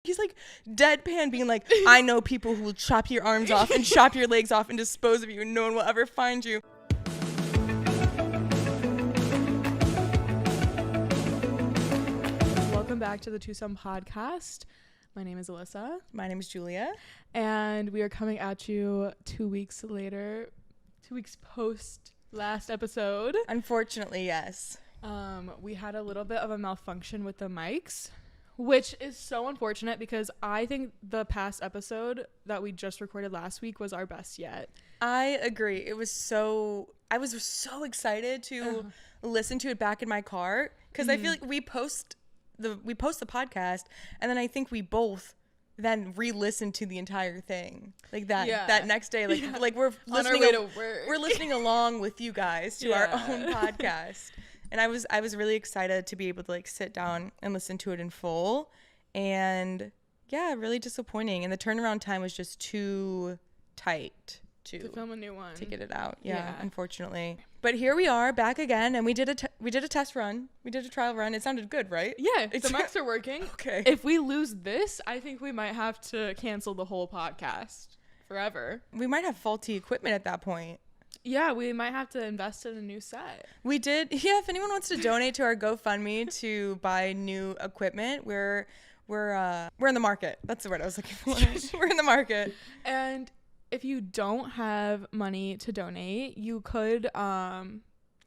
He's like deadpan being like, I know people who will chop your arms off and chop your legs off and dispose of you and no one will ever find you. Welcome back to the Twosome.Podcast. My name is Alyssa. My name is Julia. And we are coming at you 2 weeks later, 2 weeks post last episode. Unfortunately, yes. We had a little bit of a malfunction with the mics, which is so unfortunate because I think the past episode that we just recorded last week was our best yet. I agree. I was so excited to listen to it back in my car because I feel like we post the podcast and then I think we both then re-listen to the entire thing like that next day like we're listening on our way to work. We're listening along with you guys to our own podcast. And I was really excited to be able to like sit down and listen to it in full. And yeah, really disappointing. And the turnaround time was just too tight to film a new one. To get it out. Yeah, unfortunately. But here we are back again, and we did a test run. We did a trial run. It sounded good, right? Yeah, the mics are working. Okay. If we lose this, I think we might have to cancel the whole podcast forever. We might have faulty equipment at that point. Yeah, we might have to invest in a new set. We did. Yeah, if anyone wants to donate to our GoFundMe to buy new equipment, we're in the market. That's the word I was looking for. We're in the market. And if you don't have money to donate, you could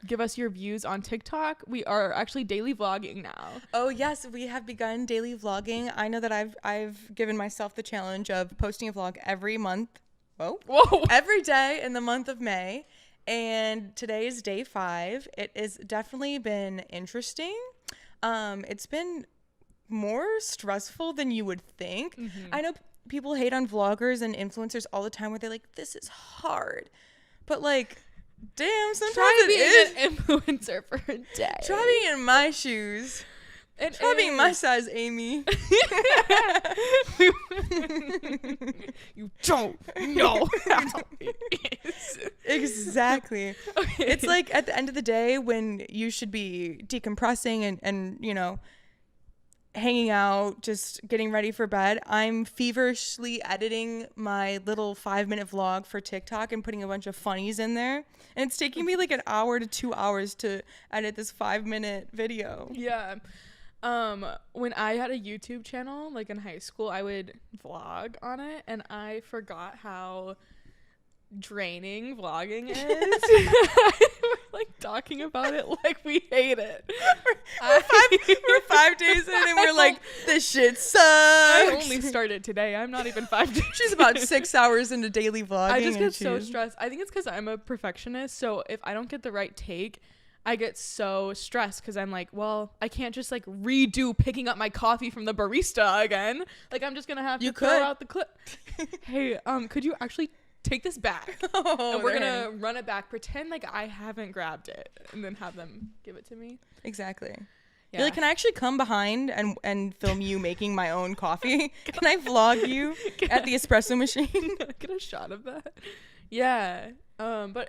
give us your views on TikTok. We are actually daily vlogging now. Oh yes, we have begun daily vlogging. I know that I've given myself the challenge of posting a vlog every month. Whoa. Every day in the month of May. And today is day 5. It has definitely been interesting. It's been more stressful than you would think. Mm-hmm. I know people hate on vloggers and influencers all the time where they're like, this is hard. But like, damn, sometimes it is. An influencer for a day. Try being in my shoes. Try being my size, Amy. You don't know how it is. Exactly. Okay. It's like at the end of the day when you should be decompressing and you know, hanging out, just getting ready for bed. I'm feverishly editing my little 5-minute vlog for TikTok and putting a bunch of funnies in there. And it's taking me like an hour to 2 hours to edit this 5-minute video. Yeah. When I had a YouTube channel, like in high school, I would vlog on it, and I forgot how draining vlogging is. We're like talking about it like we hate it. We're 5 days in, and we're like, this shit sucks. I only started today. I'm not even 5 days. She's about 6 hours into daily vlogging. I just get so stressed. I think it's because I'm a perfectionist, so if I don't get the right take, I get so stressed because I'm like, well, I can't just like redo picking up my coffee from the barista again. Like I'm just gonna have to throw out the clip. Hey, could you actually take this back? And we're gonna run it back, pretend like I haven't grabbed it, and then have them give it to me. Exactly. Yeah. You're like, can I actually come behind and film you making my own coffee? Can I vlog you at the espresso machine? Get a shot of that. Yeah. But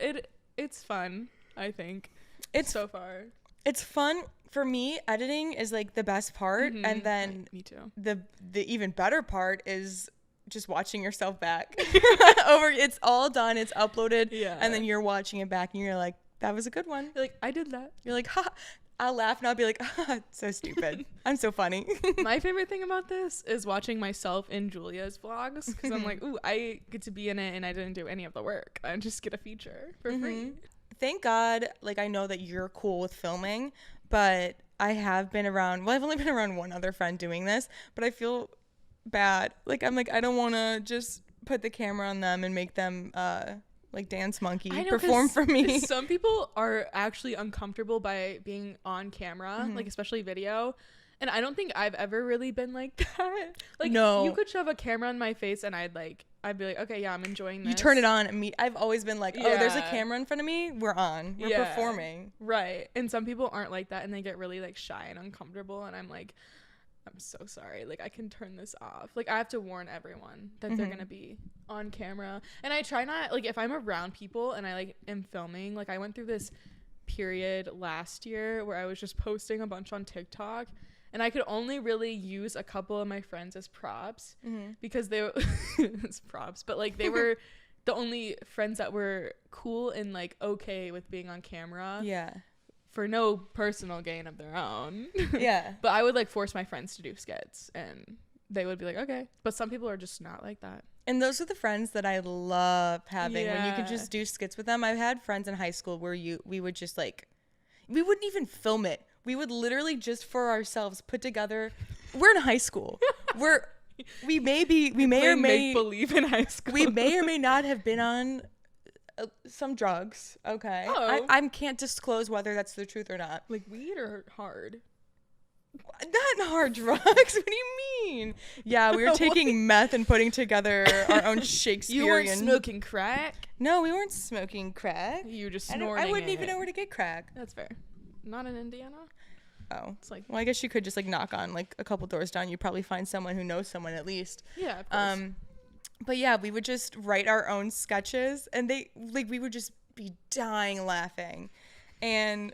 it's fun, I think. It's so far. It's fun for me. Editing is like the best part, and then me too. The even better part is just watching yourself back. It's all done. It's uploaded, and then you're watching it back, and you're like, "That was a good one." You're like, "I did that." You're like, "Ha!" I'll laugh and I'll be like, so stupid. I'm so funny. My favorite thing about this is watching myself in Julia's vlogs because I'm like, "Ooh, I get to be in it, and I didn't do any of the work. I just get a feature for free." Thank God, like, I know that you're cool with filming, but I've only been around one other friend doing this, but I feel bad. Like, I'm like, I don't want to just put the camera on them and make them, like, dance monkey perform for me. Some people are actually uncomfortable by being on camera, like, especially video. And I don't think I've ever really been like that. Like, no. You could shove a camera in my face and I'd be like, okay, yeah, I'm enjoying this. You turn it on and I've always been like, oh, there's a camera in front of me. We're on. We're performing. Right. And some people aren't like that and they get really like shy and uncomfortable. And I'm like, I'm so sorry. Like, I can turn this off. Like, I have to warn everyone that they're going to be on camera. And I try not, like, if I'm around people and I like am filming, like I went through this period last year where I was just posting a bunch on TikTok. And I could only really use a couple of my friends as props because they were as props, but like they were the only friends that were cool and like okay with being on camera. Yeah. For no personal gain of their own. Yeah. But I would like force my friends to do skits and they would be like, okay. But some people are just not like that. And those are the friends that I love having when you could just do skits with them. I've had friends in high school where we would just like, we wouldn't even film it. We would literally just for ourselves put together. We're in high school. We may or may believe in high school. We may or may not have been on some drugs. Okay. Oh. I can't disclose whether that's the truth or not. Like weed or hard? Not hard drugs. What do you mean? Yeah, we were taking meth and putting together our own Shakespearean. You weren't smoking crack? No, we weren't smoking crack. You were just snorting I wouldn't it. even know where to get crack. That's fair. Not in Indiana? Oh. It's like, well, I guess you could just like knock on like a couple doors down. You'd probably find someone who knows someone at least. yeah, of course. But yeah, we would just write our own sketches and we would just be dying laughing. And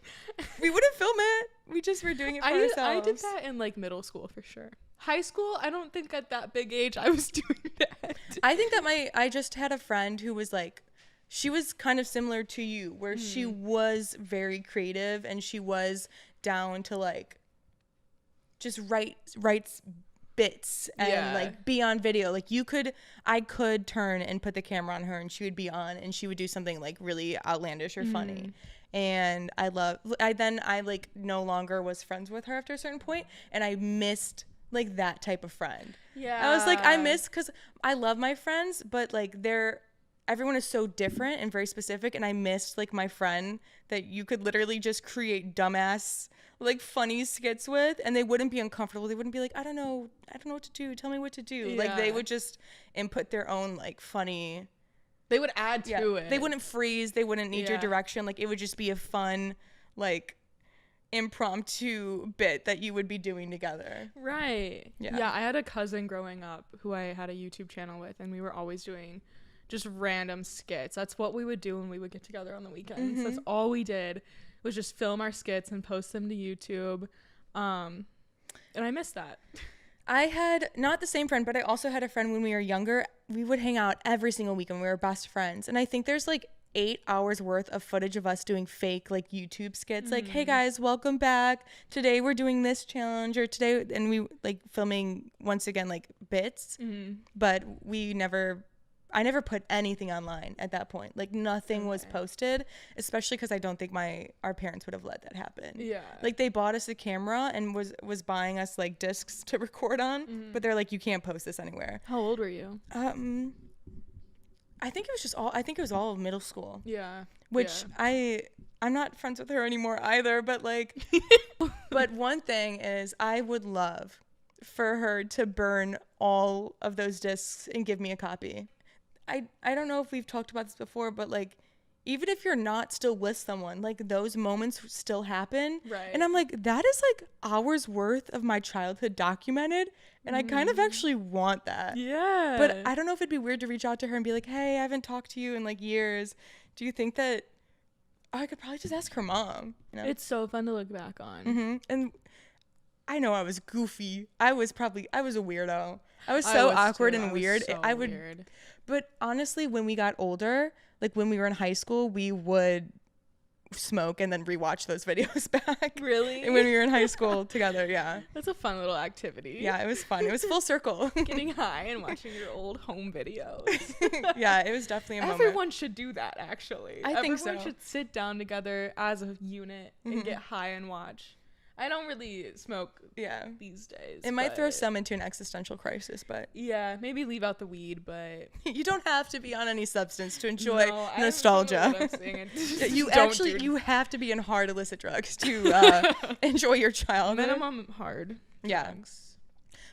we wouldn't film it. We just were doing it for ourselves. I did that in like middle school for sure. High school, I don't think at that big age I was doing that. I think that I just had a friend who was like, she was kind of similar to you, where she was very creative and she was down to like just writes bits and like be on video. Like I could turn and put the camera on her and she would be on and she would do something like really outlandish or funny. And I like no longer was friends with her after a certain point, and I missed like that type of friend. Yeah. I was like, I miss, because I love my friends, but like everyone is so different and very specific, and I missed like my friend that you could literally just create dumbass like funny skits with and they wouldn't be uncomfortable. They wouldn't be like, I don't know what to do. Tell me what to do. Yeah. Like they would just input their own like funny. They would add to it. They wouldn't freeze. They wouldn't need your direction. Like it would just be a fun like impromptu bit that you would be doing together. Right. Yeah. I had a cousin growing up who I had a YouTube channel with, and we were always doing just random skits. That's what we would do when we would get together on the weekends. That's all we did, was just film our skits and post them to YouTube. And I miss that. I had not the same friend, but I also had a friend when we were younger. We would hang out every single weekend. We were best friends. And I think there's like 8 hours worth of footage of us doing fake like YouTube skits. Like, hey guys, welcome back. Today we're doing this challenge, or today, and we like filming once again like bits. But I never put anything online at that point. Like nothing was posted, especially because I don't think our parents would have let that happen. Yeah. Like they bought us a camera and was buying us like discs to record on, but they're like, you can't post this anywhere. How old were you? I think it was all of middle school. Yeah. Which I'm not friends with her anymore either, but like, but one thing is I would love for her to burn all of those discs and give me a copy. I don't know if we've talked about this before, but like, even if you're not still with someone, like those moments still happen. Right. And I'm like, that is like hours worth of my childhood documented. And I kind of actually want that. Yeah. But I don't know if it'd be weird to reach out to her and be like, hey, I haven't talked to you in like years. Do you think that I could probably just ask her mom? You know? It's so fun to look back on. And I know I was goofy. I was a weirdo. I was so awkward and weird. Weird. But honestly, when we got older, like when we were in high school, we would smoke and then rewatch those videos back. Really? And when we were in high school together, yeah. That's a fun little activity. Yeah, it was fun. It was full circle. Getting high and watching your old home videos. Yeah, it was definitely a moment. Everyone should do that, actually. I think so. Everyone should sit down together as a unit and get high and watch. I don't really smoke these days. It might throw some into an existential crisis, but... Yeah, maybe leave out the weed, but... You don't have to be on any substance to enjoy nostalgia. You have to be in hard illicit drugs to enjoy your childhood. Minimum hard drugs.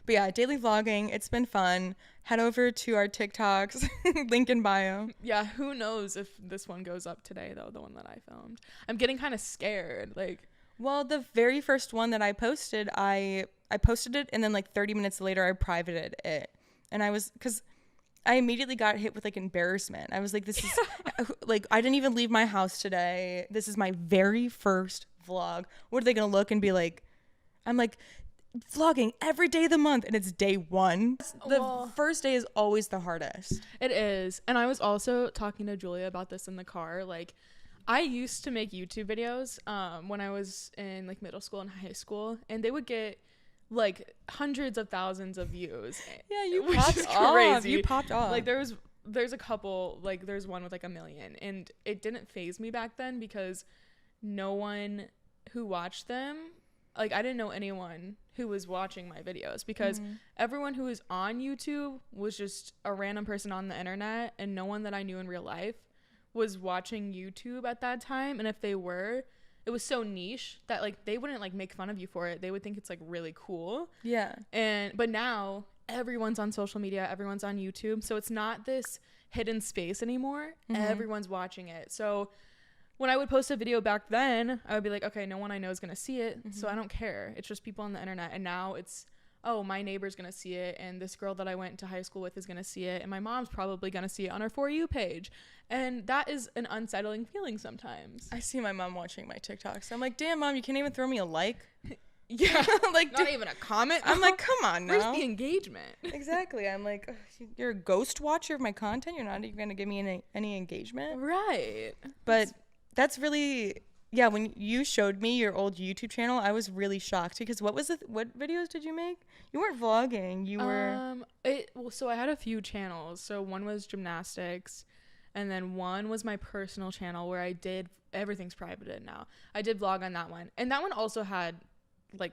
But yeah, daily vlogging, it's been fun. Head over to our TikToks, link in bio. Yeah, who knows if this one goes up today, though, the one that I filmed. I'm getting kind of scared, like... Well, the very first one that I posted, I posted it, and then like 30 minutes later, I privated it. And because I immediately got hit with like embarrassment. I was like, this is like, I didn't even leave my house today. This is my very first vlog. What are they going to look and be like? I'm like, vlogging every day of the month, and it's day 1. The first day is always the hardest. It is. And I was also talking to Julia about this in the car. Like, I used to make YouTube videos when I was in like middle school and high school, and they would get like hundreds of thousands of views. Yeah, you popped off. Crazy. You popped off. Like there's a couple, like there's one with like 1 million, and it didn't faze me back then because no one who watched them, like I didn't know anyone who was watching my videos, because everyone who was on YouTube was just a random person on the internet, and no one that I knew in real life was watching YouTube at that time. And if they were, it was so niche that like they wouldn't like make fun of you for it. They would think it's like really cool. Yeah. But now everyone's on social media, everyone's on YouTube, so it's not this hidden space anymore. Everyone's watching it. So when I would post a video back then, I would be like, okay, no one I know is gonna see it, so I don't care. It's just people on the internet. And now it's, oh, my neighbor's gonna see it, and this girl that I went to high school with is gonna see it, and my mom's probably gonna see it on her For You page. And that is an unsettling feeling sometimes. I see my mom watching my TikToks. I'm like, damn, Mom, you can't even throw me a like. Yeah. Like, not even a comment. I'm like, come on now. Where's the engagement? Exactly. I'm like, you're a ghost watcher of my content. You're not even going to give me any engagement. Right. But that's really, yeah, when you showed me your old YouTube channel, I was really shocked because what videos did you make? You weren't vlogging. You were. So I had a few channels. So one was gymnastics, and then one was my personal channel where I did, everything's private now. I did vlog on that one. And that one also had, like,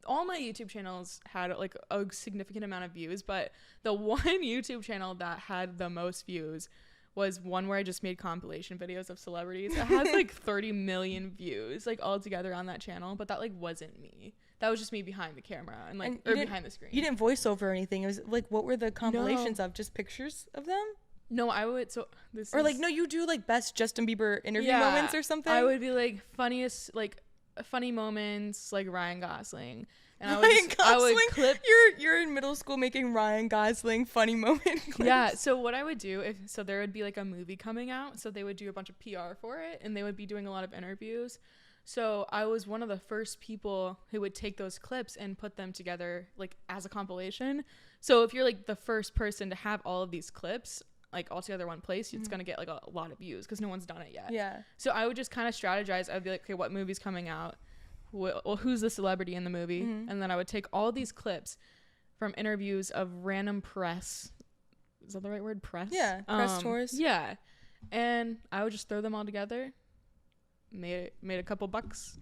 all my YouTube channels had, like, a significant amount of views. But the one YouTube channel that had the most views was one where I just made compilation videos of celebrities. It has, like, 30 million views, like, all together on that channel. But that, like, wasn't me. That was just me behind the camera and, like, or behind the screen. You didn't voice over or anything. It was, like, what were the compilations of? Just pictures of them? No, I would, so this or, like, no, you do, like, best Justin Bieber interview moments or something? I would be, like, funniest, like, funny moments, like, Ryan Gosling. And I would clip. You're in middle school making Ryan Gosling funny moment clips. Yeah, so what I would do, so there would be, like, a movie coming out, so they would do a bunch of PR for it, and they would be doing a lot of interviews. So I was one of the first people who would take those clips and put them together, like, as a compilation. So if you're, like, the first person to have all of these clips, like, all together one place, it's gonna get, like, a lot of views because no one's done it yet. Yeah. So I would just kind of strategize. I'd be like, okay, what movie's coming out? Well, who's the celebrity in the movie? And then I would take all these clips from interviews of random press. Is that the right word? Press? Yeah. Press tours. Yeah. And I would just throw them all together. Made a couple bucks.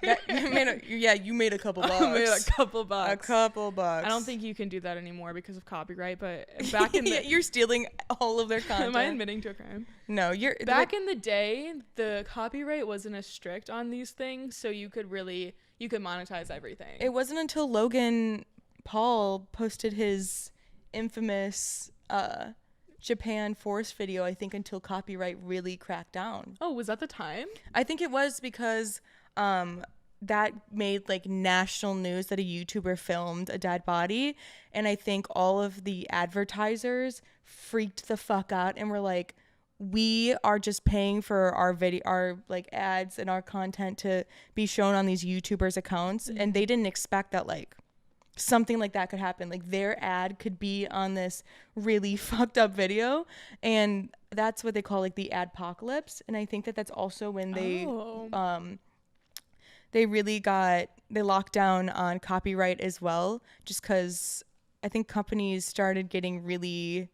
You made a couple bucks. I made a couple bucks. A couple bucks. I don't think you can do that anymore because of copyright, but back in the you're stealing all of their content. Am I admitting to a crime? No, you're back in the day, the copyright wasn't as strict on these things, so you could monetize everything. It wasn't until Logan Paul posted his infamous Japan forest video, I think, until copyright really cracked down. Oh, was that the time? I think it was because that made, like, national news that a YouTuber filmed a dead body, and I think all of the advertisers freaked the fuck out and were like, we are just paying for our like ads and our content to be shown on these YouTubers' accounts, and they didn't expect that, like, something like that could happen. Like, their ad could be on this really fucked up video, and that's what they call, like, the adpocalypse. And I think that that's also when they they locked down on copyright as well, just because I think companies started getting really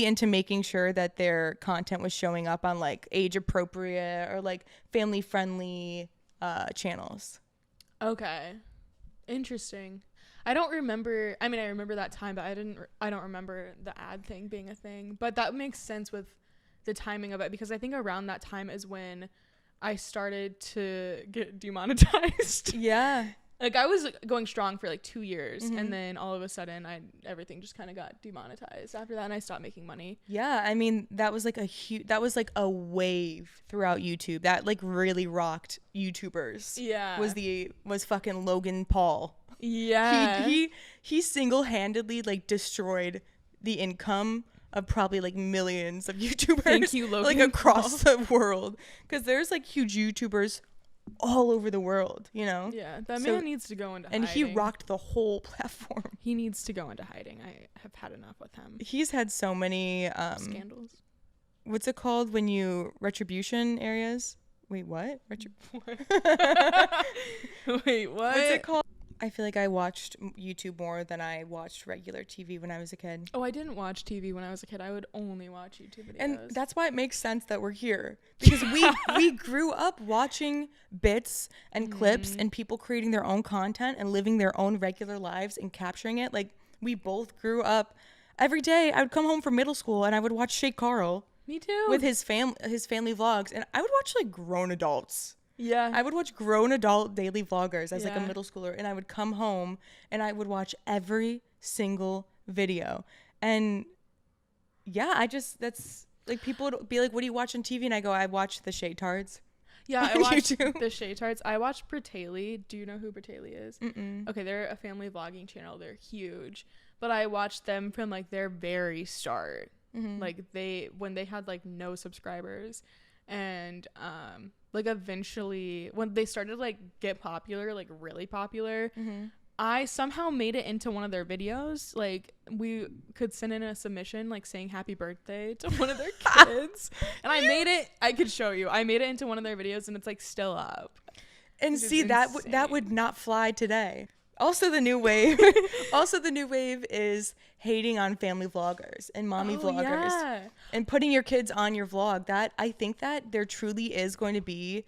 into making sure that their content was showing up on, like, age appropriate or, like, family friendly channels. Okay. Interesting. I don't remember, I mean, I remember that time, but I don't remember the ad thing being a thing. But that makes sense with the timing of it, because I think around that time is when I started to get demonetized. Yeah. Like, I was going strong for, like, 2 years, and then all of a sudden everything just kind of got demonetized after that, and I stopped making money. Yeah, I mean, that was like a wave throughout YouTube that, like, really rocked YouTubers. Yeah. Was fucking Logan Paul. Yeah. He single-handedly, like, destroyed the income of probably, like, millions of YouTubers. Thank you, Logan like, across the world, because there's, like, huge YouTubers all over the world, you know? Yeah, that man needs to go into and hiding. he rocked the whole platform. He needs to go into hiding. I have had enough with him. He's had so many scandals. What's it called when you retribution areas? Wait, what? Wait, what? What's it called? I feel like I watched YouTube more than I watched regular TV when I was a kid. Oh, I didn't watch TV when I was a kid. I would only watch YouTube videos. And that's why it makes sense that we're here. Because we grew up watching bits and clips and people creating their own content and living their own regular lives and capturing it. Like, we both grew up. Every day, I would come home from middle school and I would watch Shay Carl. Me too. With his family vlogs. And I would watch, like, grown adults. Yeah. I would watch grown adult daily vloggers as like a middle schooler, and I would come home and I would watch every single video. And yeah, that's like, people would be like, what do you watch on TV? And I go, I watch the Shaytards. Yeah, I watched the Shaytards. I watched Bertaley. Do you know who Bertaley is? Mm-mm. Okay, they're a family vlogging channel. They're huge. But I watched them from like their very start. Mm-hmm. Like when they had like no subscribers. And like eventually when they started like get popular, like really popular, I somehow made it into one of their videos. Like, we could send in a submission like saying happy birthday to one of their kids, and I could show you, I made it into one of their videos, and it's like still up. And see, that would not fly today. Also the new wave is hating on family vloggers and mommy vloggers and putting your kids on your vlog. That I think that there truly is going to be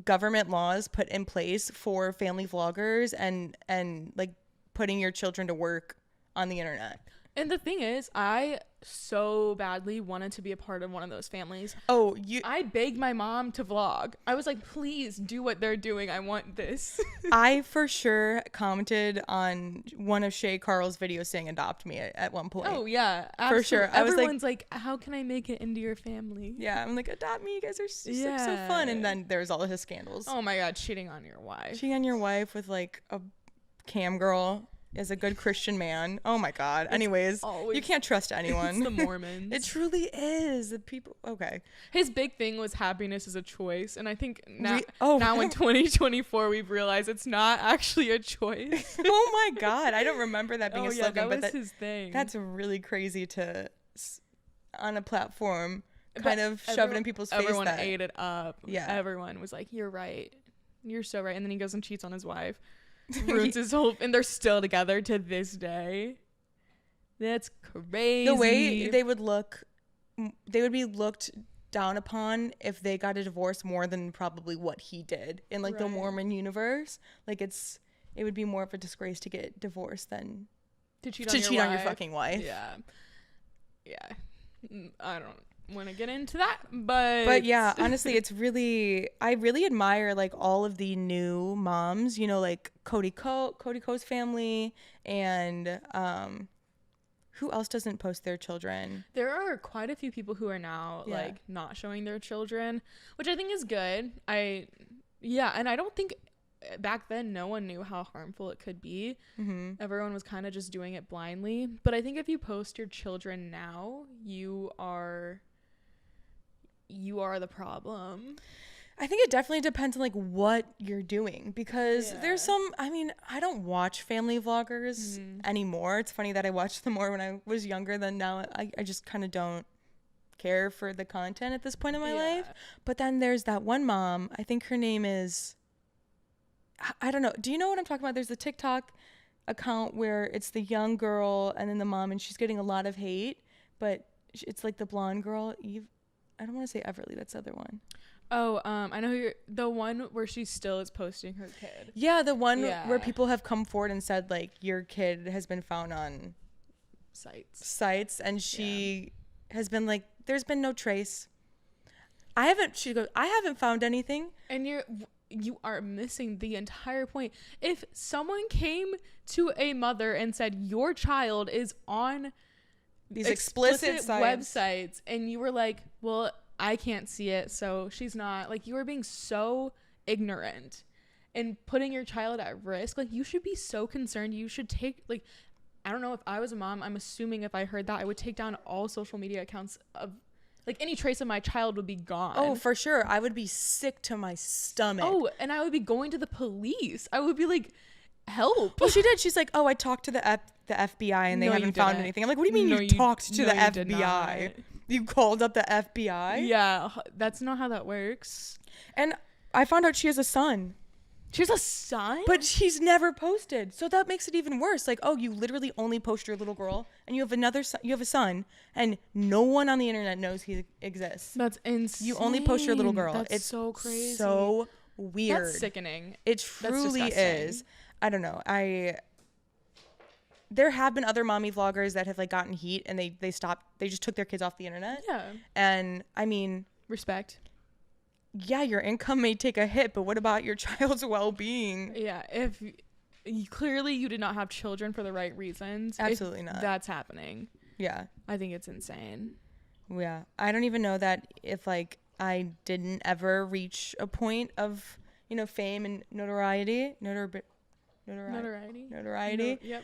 government laws put in place for family vloggers and like putting your children to work on the internet. And the thing is, I so badly wanted to be a part of one of those families. I begged my mom to vlog. I was like, please do what they're doing. I want this. I for sure commented on one of Shay Carl's videos saying adopt me at one point. Oh yeah, absolutely. For sure. Everyone's like, how can I make it into your family? Yeah, I'm like, adopt me. You guys are so fun. And then there's all of his scandals. Oh my God, cheating on your wife. Cheating on your wife with like a cam girl. As a good Christian man. Oh my God. Anyways, you can't trust anyone. It's the Mormons. It truly is. The people. Okay. His big thing was happiness is a choice. And I think now in 2024, we've realized it's not actually a choice. Oh my God. I don't remember that being a slogan. That was his thing. That's really crazy to, on a platform, kind of shove it in people's face. Everyone ate it up. Yeah. Everyone was like, you're right. You're so right. And then he goes and cheats on his wife. Ruins his whole, and they're still together to this day. That's crazy. The way they would be looked down upon if they got a divorce more than probably what he did in like the Mormon universe. Like it would be more of a disgrace to get divorced than to cheat on your fucking wife. Yeah. I don't want to get into that, but yeah, honestly, I really admire like all of the new moms, you know, like Cody Ko's family, and who else doesn't post their children? There are quite a few people who are now like not showing their children, which I think is good. And I don't think back then no one knew how harmful it could be. Everyone was kind of just doing it blindly, but I think if you post your children now, you are the problem. I think it definitely depends on like what you're doing, because there's some, I mean, I don't watch family vloggers anymore. It's funny that I watched them more when I was younger than now. I just kind of don't care for the content at this point in my life. But then there's that one mom, I think her name is, I don't know. Do you know what I'm talking about? There's a TikTok account where it's the young girl and then the mom, and she's getting a lot of hate, but it's like the blonde girl, Eve. I don't want to say Everly. That's the other one. Oh, I know the one where she still is posting her kid. Yeah, the one where people have come forward and said like your kid has been found on sites, and she has been like, there's been no trace. She goes, I haven't found anything. And you are missing the entire point. If someone came to a mother and said your child is on these explicit websites, and you were like, well, I can't see it, so she's not, like, you were being so ignorant and putting your child at risk. Like, you should be so concerned. You should take, like, I don't know, if I was a mom, I'm assuming if I heard that, I would take down all social media accounts of like any trace of my child would be gone. Oh, for sure. I would be sick to my stomach. Oh, and I would be going to the police. I would be like, help. Well, she did. She's like, oh, I talked to the FBI and they haven't found anything. I'm like, what do you mean you talked to the FBI? You called up the FBI? Yeah, that's not how that works. And I found out she has a son. She has a son? But she's never posted. So that makes it even worse. Like, oh, you literally only post your little girl and you have another son, you have a son and no one on the internet knows he exists. That's insane. You only post your little girl. That's so crazy. So weird. That's sickening. It truly is. I don't know. There have been other mommy vloggers that have like gotten heat and they stopped. They just took their kids off the internet. Yeah. And I mean, respect. Yeah, your income may take a hit, but what about your child's well-being? Yeah, if clearly you did not have children for the right reasons. Absolutely not. That's happening. Yeah. I think it's insane. Yeah. I don't even know that if like I didn't ever reach a point of, you know, fame and notoriety. Notoriety. Yep.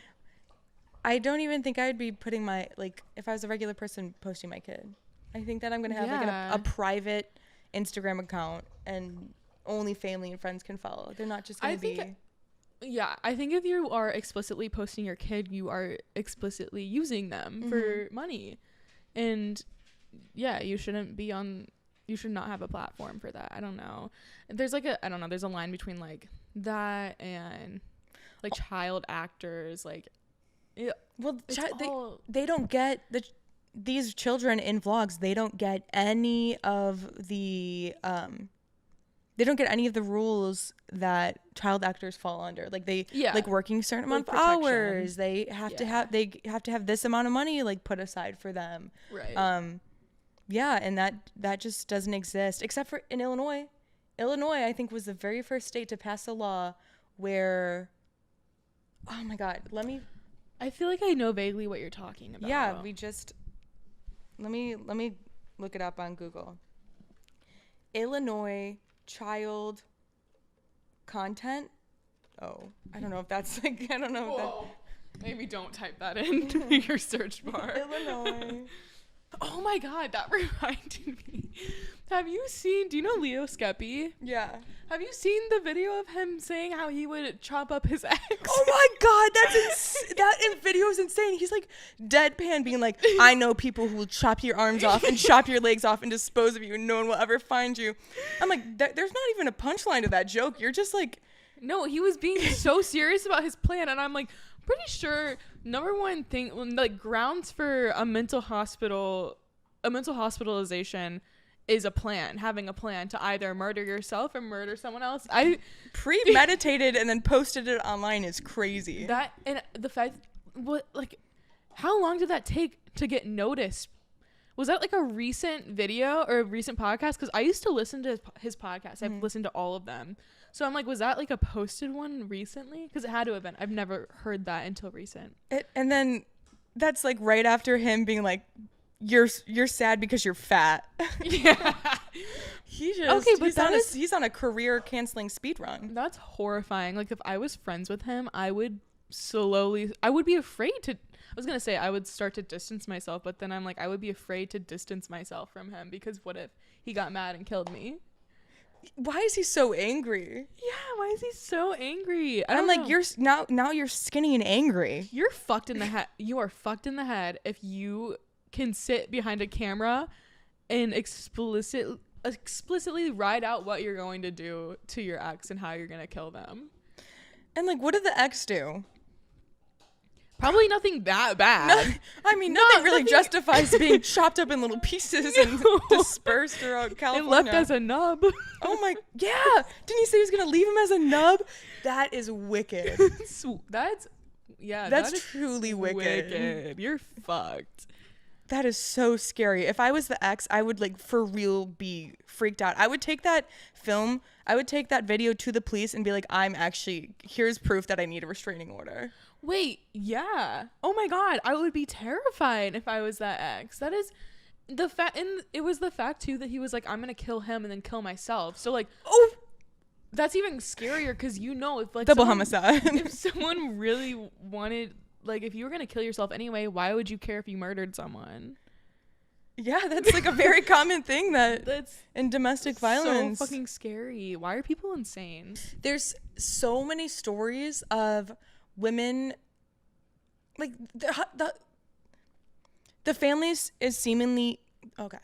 I don't even think I'd be putting my, like, if I was a regular person posting my kid. I think that I'm going to have like a private Instagram account and only family and friends can follow. They're not just going to be. Yeah, I think if you are explicitly posting your kid, you are explicitly using them for money. And yeah, you should not have a platform for that. I don't know. There's like there's a line between like that and like child actors. Like, well, they don't get these children in vlogs. They don't get any of the rules that child actors fall under. Like like working a certain amount of hours. They have to have this amount of money like put aside for them. Right. Yeah, and that just doesn't exist except for in Illinois. Illinois, I think, was the very first state to pass a law where, oh my God, I feel like I know vaguely what you're talking about. Yeah, let me look it up on Google. Illinois child content. Oh, I don't know if that's like, I don't know. Whoa. Maybe don't type that into your search bar. Illinois. Oh my God, that reminded me. Do you know Leo Skeppy? Yeah. Have you seen the video of him saying how he would chop up his ex? Oh my God, that video is insane. He's like deadpan being like, I know people who will chop your arms off and chop your legs off and dispose of you and no one will ever find you. I'm like, there's not even a punchline to that joke. You're just like. No, he was being so serious about his plan and I'm like, pretty sure number one thing, like grounds for a mental hospitalization is having a plan to either murder yourself or murder someone else. I premeditated and then posted it online is crazy. That and the fact, how long did that take to get noticed? Was that like a recent video or a recent podcast? Because I used to listen to his podcast. I've listened to all of them. So I'm like, was that like a posted one recently? Because it had to have been. I've never heard that until recent. And then that's like right after him being like, you're sad because you're fat. Yeah. He's on a career canceling speed run. That's horrifying. Like if I was friends with him, I would be afraid to. I was going to say I would start to distance myself, but then I'm like, I would be afraid to distance myself from him because what if he got mad and killed me? Why is he so angry? Yeah, why is he so angry? I'm like, you're now you're skinny and angry. You're fucked in the head. You are fucked in the head if you can sit behind a camera and explicitly write out what you're going to do to your ex and how you're going to kill them. And like, what did the ex do? Probably nothing that bad. Nothing really justifies being chopped up in little pieces and dispersed throughout California. And left as a nub. Oh my, yeah. Didn't he say he was going to leave him as a nub? That is wicked. That's truly wicked. You're fucked. That is so scary. If I was the ex, I would like for real be freaked out. I would take that video to the police and be like, here's proof that I need a restraining order. Wait, yeah. Oh my God, I would be terrified if I was that ex. That is the fact, and it was the fact too that he was like, I'm gonna kill him and then kill myself. So like, oh, that's even scarier because if like double homicide. If someone really wanted, like, if you were gonna kill yourself anyway, why would you care if you murdered someone? Yeah, that's like a very common thing that's in domestic violence. So fucking scary. Why are people insane? There's so many stories of women, like the families is seemingly okay.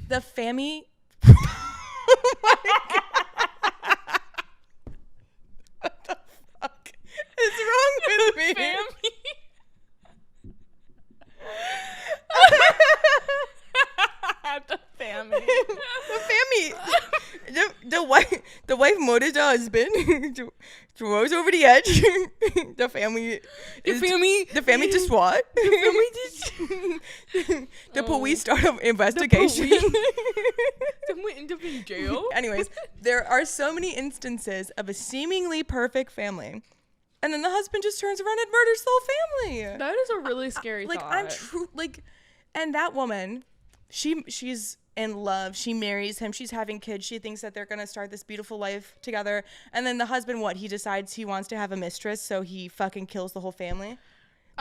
The family. Oh my God. What the fuck is wrong with me? Family. The family. The wife murders the husband, throws over the edge. The family to SWAT. The police start an investigation. Someone end up in jail. Anyways, there are so many instances of a seemingly perfect family, and then the husband just turns around and murders the whole family. That is a really scary thought. And that woman, she's in love. She marries him. She's having kids. She thinks that they're going to start this beautiful life together. And then the husband, he decides he wants to have a mistress, so he fucking kills the whole family.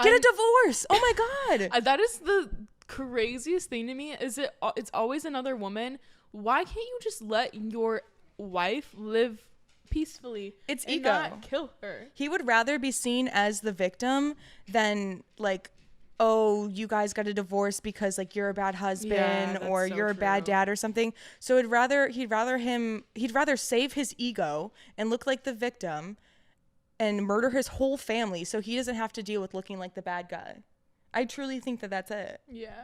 Get a divorce. Oh my God. That is the craziest thing to me. It's always another woman. Why can't you just let your wife live peacefully? It's and ego. Not kill her. He would rather be seen as the victim than like, oh, you guys got a divorce because like you're a bad husband or you're a bad dad or something. So he'd rather save his ego and look like the victim and murder his whole family so he doesn't have to deal with looking like the bad guy. I truly think that that's it. Yeah.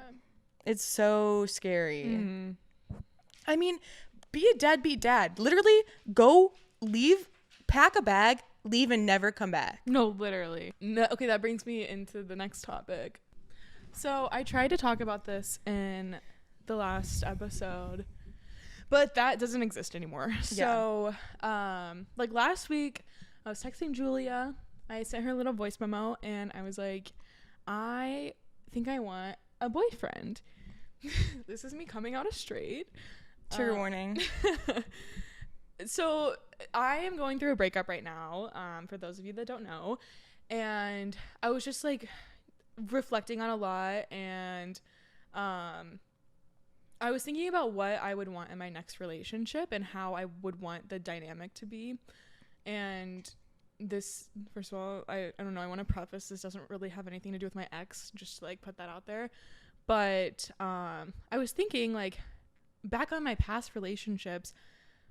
It's so scary. Mm-hmm. I mean, be a deadbeat dad. Literally go, leave, pack a bag, leave and never come back. No, literally. No, okay, that brings me into the next topic. So I tried to talk about this in the last episode, but that doesn't exist anymore. Yeah. So, like last week, I was texting Julia. I sent her a little voice memo, and I was like, I think I want a boyfriend. This is me coming out as straight. Trigger warning. So I am going through a breakup right now, for those of you that don't know, and I was just like reflecting on a lot, and I was thinking about what I would want in my next relationship and how I would want the dynamic to be. And this, first of all, I don't know, I want to preface this doesn't really have anything to do with my ex, just to like put that out there. But I was thinking like back on my past relationships,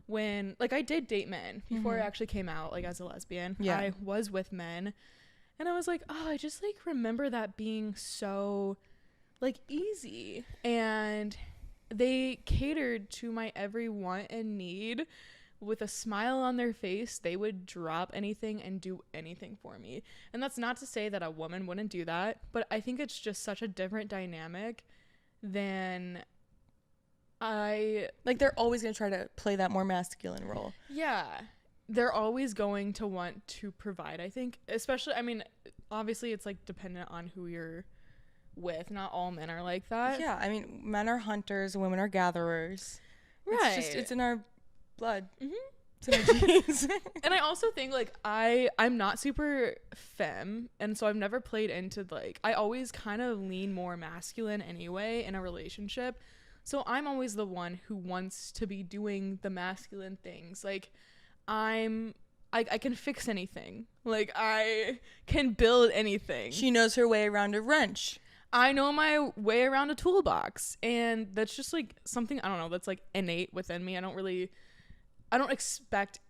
when like I did date men before I actually came out like as a lesbian. Yeah. I was with men, and I was like, oh, I just like remember that being so like easy, and they catered to my every want and need. With a smile on their face, they would drop anything and do anything for me. And that's not to say that a woman wouldn't do that, but I think it's just such a different dynamic than they're always going to try to play that more masculine role. Yeah. They're always going to want to provide, I think. Especially, I mean, obviously it's like dependent on who you're with. Not all men are like that. Yeah, I mean, men are hunters, women are gatherers. Right. It's in our blood. Mm-hmm. It's in our genes. And I also think like I'm not super femme, and so I've never played into like, I always kind of lean more masculine anyway in a relationship. So I'm always the one who wants to be doing the masculine things. Like I can fix anything. Like I can build anything. She knows her way around a wrench. I know my way around a toolbox, and that's just like something, I don't know, that's like innate within me. I don't expect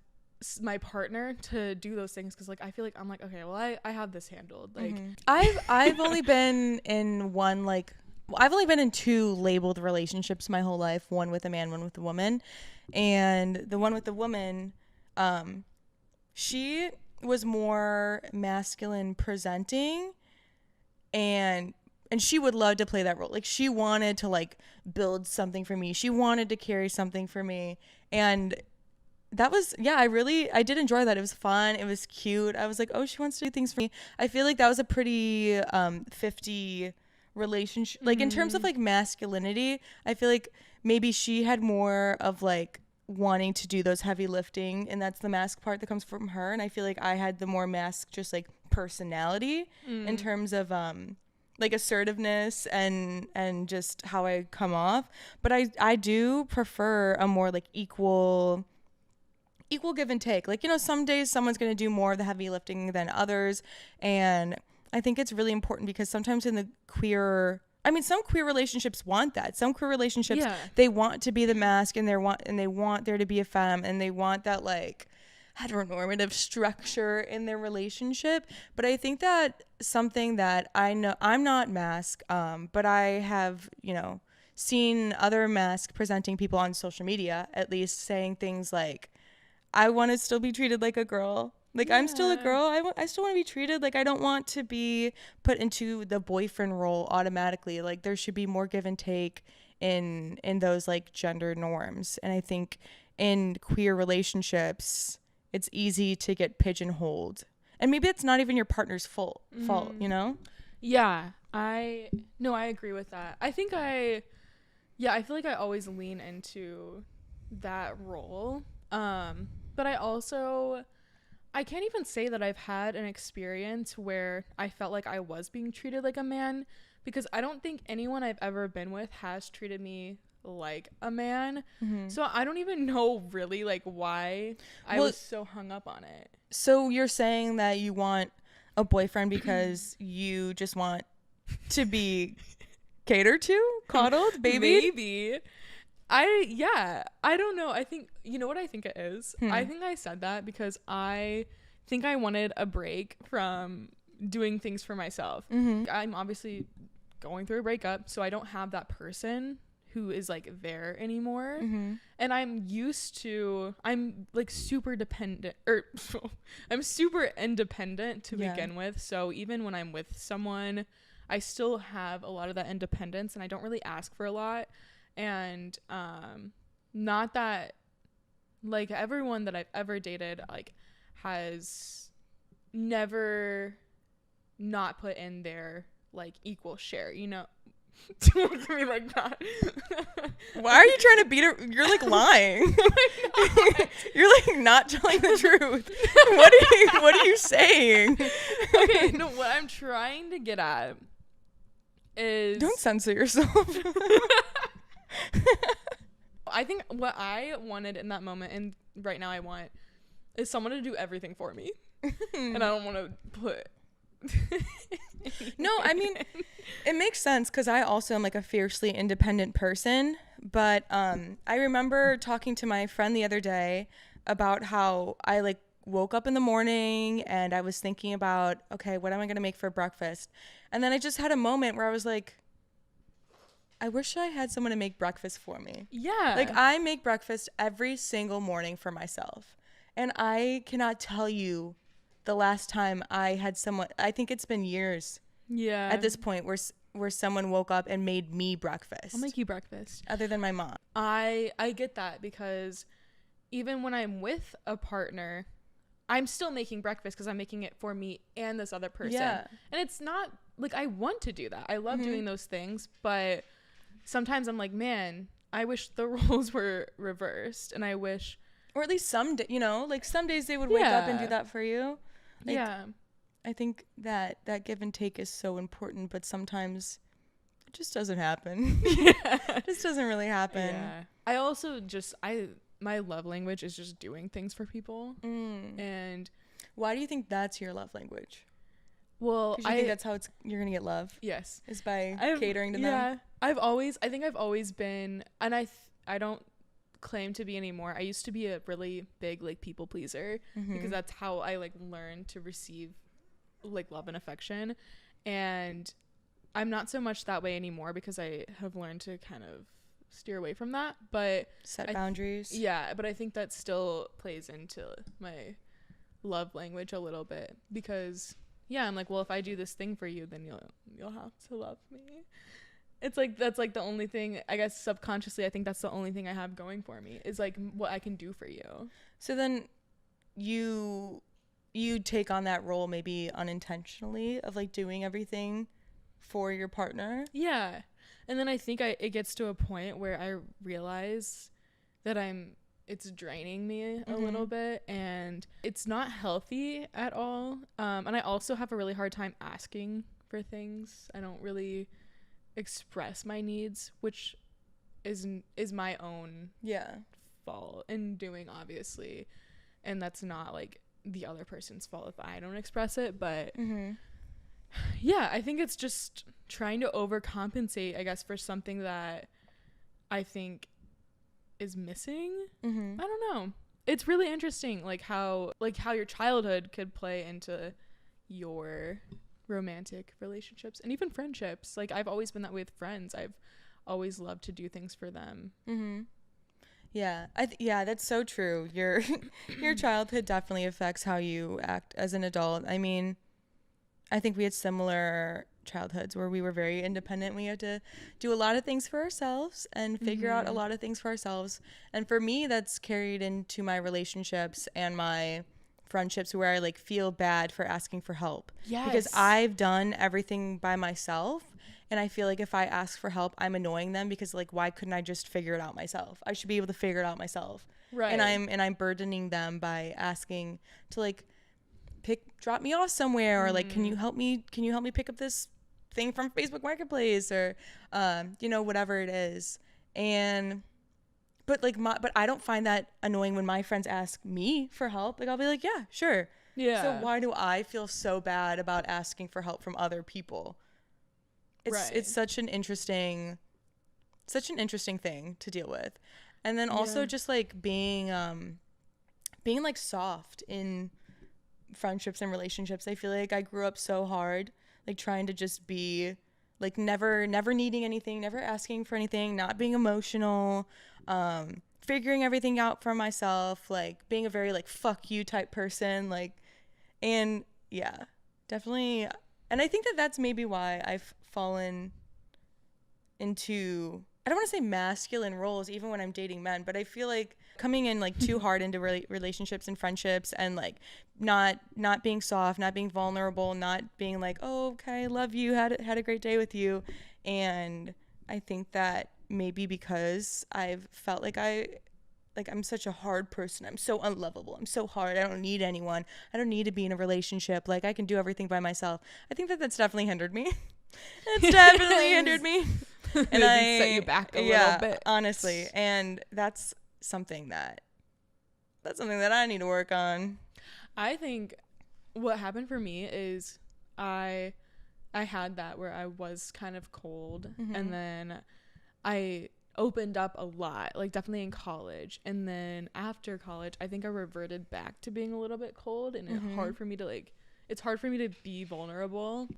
my partner to do those things, because like I feel like I'm like, okay, well I have this handled. Like I've only been in I've only been in 2 labeled relationships my whole life, one with a man, one with a woman. And the one with the woman, she was more masculine presenting, and she would love to play that role. Like she wanted to like build something for me. She wanted to carry something for me. And that was, yeah, I did enjoy that. It was fun. It was cute. I was like, oh, she wants to do things for me. I feel like that was a pretty 50 relationship. Like in terms of like masculinity, I feel like maybe she had more of like wanting to do those heavy lifting, and that's the mask part that comes from her. And I feel like I had the more mask, just like personality in terms of like assertiveness and just how I come off, but I do prefer a more like equal give and take. Like, you know, some days someone's going to do more of the heavy lifting than others, and I think it's really important because sometimes in the some queer relationships want that. Some queer relationships, they want to be the mask, and they want there to be a femme, and they want that like heteronormative structure in their relationship. But I think that something that I know, I'm not masc, but I have, you know, seen other masc presenting people on social media at least saying things like, I want to still be treated like a girl. Like, I'm still a girl. I still want to be treated like, I don't want to be put into the boyfriend role automatically. Like, there should be more give and take in those like gender norms. And I think in queer relationships, it's easy to get pigeonholed. And maybe it's not even your partner's fault, you know? Yeah. I agree with that. I feel like I always lean into that role. But I can't even say that I've had an experience where I felt like I was being treated like a man, because I don't think anyone I've ever been with has treated me like a man. So I don't even know really like why I was so hung up on it. So you're saying that you want a boyfriend because you just want to be catered to, coddled, baby? Maybe. I don't know. I think, you know what I think it is? I think I said that because I think I wanted a break from doing things for myself. I'm obviously going through a breakup, so I don't have that person who is like there anymore. And I'm like super dependent, or I'm super independent to begin with. So even when I'm with someone, I still have a lot of that independence, and I don't really ask for a lot. And not that like everyone that I've ever dated like has never not put in their like equal share, you know. Don't look at me like that. Why are you trying to beat her? You're like lying. You're like not telling the truth. What are you saying? Okay, no, what I'm trying to get at is, don't censor yourself. I think what I wanted in that moment, and right now I want, is someone to do everything for me. And I don't want to put no, I mean, it makes sense because I also am like a fiercely independent person. But I remember talking to my friend the other day about how I like woke up in the morning and I was thinking about, okay, what am I going to make for breakfast? And then I just had a moment where I was like, I wish I had someone to make breakfast for me. Yeah. Like, I make breakfast every single morning for myself. And I cannot tell you the last time I had someone, I think it's been years. Yeah. At this point where someone woke up and made me breakfast. I'll make you breakfast. Other than my mom. I get that, because even when I'm with a partner, I'm still making breakfast because I'm making it for me and this other person. Yeah. And it's not like I want to do that. I love doing those things, but sometimes I'm like, man, I wish the roles were reversed, and I wish, or at least some days they would wake up and do that for you. Like, yeah. I think that give and take is so important, but sometimes it just doesn't happen. It just doesn't really happen. Yeah. I also my love language is just doing things for people. And why do you think that's your love language? Well, I think that's how you're gonna get love. Yes, is by catering to them. Yeah, I think I've always been, and I don't claim to be anymore. I used to be a really big like people pleaser, because that's how I like learned to receive like love and affection, and I'm not so much that way anymore because I have learned to kind of steer away from that, but set boundaries. Yeah, but I think that still plays into my love language a little bit, because yeah, I'm like, well, if I do this thing for you, then you'll have to love me. It's like, that's like the only thing, I guess subconsciously, I think that's the only thing I have going for me, is like what I can do for you. So then you take on that role maybe unintentionally of like doing everything for your partner. Yeah. And then I think it gets to a point where I realize that it's draining me a little bit, and it's not healthy at all. And I also have a really hard time asking for things. I don't really express my needs, which is my own fault in doing, obviously, and that's not like the other person's fault if I don't express it. But yeah, I think it's just trying to overcompensate, I guess, for something that I think is missing. I don't know. It's really interesting, like how your childhood could play into your romantic relationships and even friendships. Like, I've always been that way with friends. I've always loved to do things for them. Yeah, that's so true. Your childhood definitely affects how you act as an adult. I mean, I think we had similar childhoods where we were very independent. We had to do a lot of things for ourselves and figure out a lot of things for ourselves. And for me, that's carried into my relationships and my friendships, where I like feel bad for asking for help. Yes. Because I've done everything by myself, and I feel like if I ask for help, I'm annoying them, because like, why couldn't I just figure it out myself? I should be able to figure it out myself. Right. And I'm burdening them by asking to like drop me off somewhere, or like, can you help me pick up this thing from Facebook Marketplace, or whatever it is. And but I don't find that annoying when my friends ask me for help. Like, I'll be like, yeah, sure. Yeah. So why do I feel so bad about asking for help from other people? It's such an interesting thing to deal with. And then also just like being like soft in friendships and relationships. I feel like I grew up so hard, like trying to just be like never needing anything, never asking for anything, not being emotional, figuring everything out for myself, like being a very like fuck you type person, like, and yeah, definitely. And I think that that's maybe why I've fallen into, I don't want to say masculine roles even when I'm dating men, but I feel like coming in like too hard into relationships and friendships, and like not being soft, not being vulnerable, not being like, oh, okay, love you, had a great day with you. And I think that maybe because I've felt like I'm such a hard person, I'm so unlovable, I'm so hard, I don't need anyone, I don't need to be in a relationship, like I can do everything by myself. I think that that's definitely hindered me. It's definitely hindered me. And I set you back a little bit, honestly. And that's something that I need to work on. I think what happened for me is I had that where I was kind of cold, and then I opened up a lot, like definitely in college, and then after college I think I reverted back to being a little bit cold, and it's hard for me to be vulnerable.